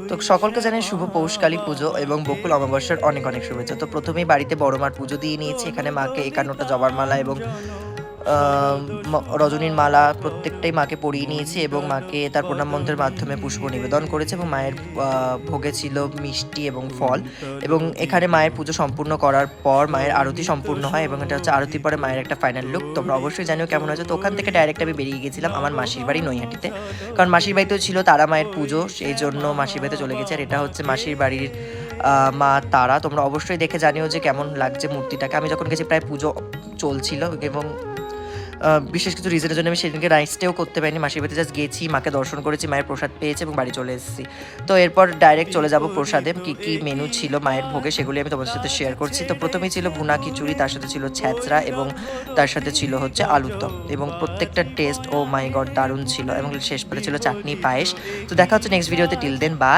তো সকলকে জানাই শুভ পৌষকালী পুজো এবং বকুল অমাবস্যার অনেক অনেক শুভেচ্ছা। তো প্রথমেই বাড়িতে বড় মার পুজো দিয়ে নিয়েছি। এখানে মাকে ৫১টা জবার মালা এবং রজনীর মালা প্রত্যেকটাই মাকে পরিয়ে নিয়েছি এবং মাকে তার প্রণাম মন্ত্রের মাধ্যমে পুষ্প নিবেদন করেছি এবং মায়ের ভোগে ছিল মিষ্টি এবং ফল এবং এখানে মায়ের পুজো সম্পূর্ণ করার পর মায়ের আরতি সম্পূর্ণ হয় এবং এটা হচ্ছে আরতির পরে মায়ের একটা ফাইনাল লুক। তোমরা অবশ্যই জানিও কেমন হয়েছে। তো ওখান থেকে ডাইরেক্ট আমি বেরিয়ে গেছিলাম আমার মাসির বাড়ি নৈহাটিতে, কারণ মাসির বাড়িতেও ছিল তারা মায়ের পুজো, সেই জন্য মাসির বাড়িতে চলে গেছে। আর এটা হচ্ছে মাসির বাড়ির মা তারা। তোমরা অবশ্যই দেখে জানিও যে কেমন লাগছে মূর্তিটাকে। আমি যখন গেছি প্রায় পুজো চলছিল এবং বিশেষ কিছু রিজনের জন্য আমি সেদিনকে নাইট স্টেও করতে পারিনি। মাসির বাড়িতে জাস্ট গেছি, মাকে দর্শন করেছি, মায়ের প্রসাদ পেয়েছি এবং বাড়ি চলে এসেছি। তো এরপর ডাইরেক্ট চলে যাব প্রসাদে। কী কী মেনু ছিল মায়ের ভোগে সেগুলি আমি তোমাদের সাথে শেয়ার করছি। তো প্রথমেই ছিল ভুনা খিচুড়ি, তার সাথে ছিল ছ্যাঁচড়া এবং তার সাথে ছিল হচ্ছে আলুর দম এবং প্রত্যেকটা টেস্ট ও মাই গড দারুণ ছিল এবং শেষ পাতে ছিল চাটনি পায়েস। তো দেখা হচ্ছে নেক্সট ভিডিওতে। Till then by.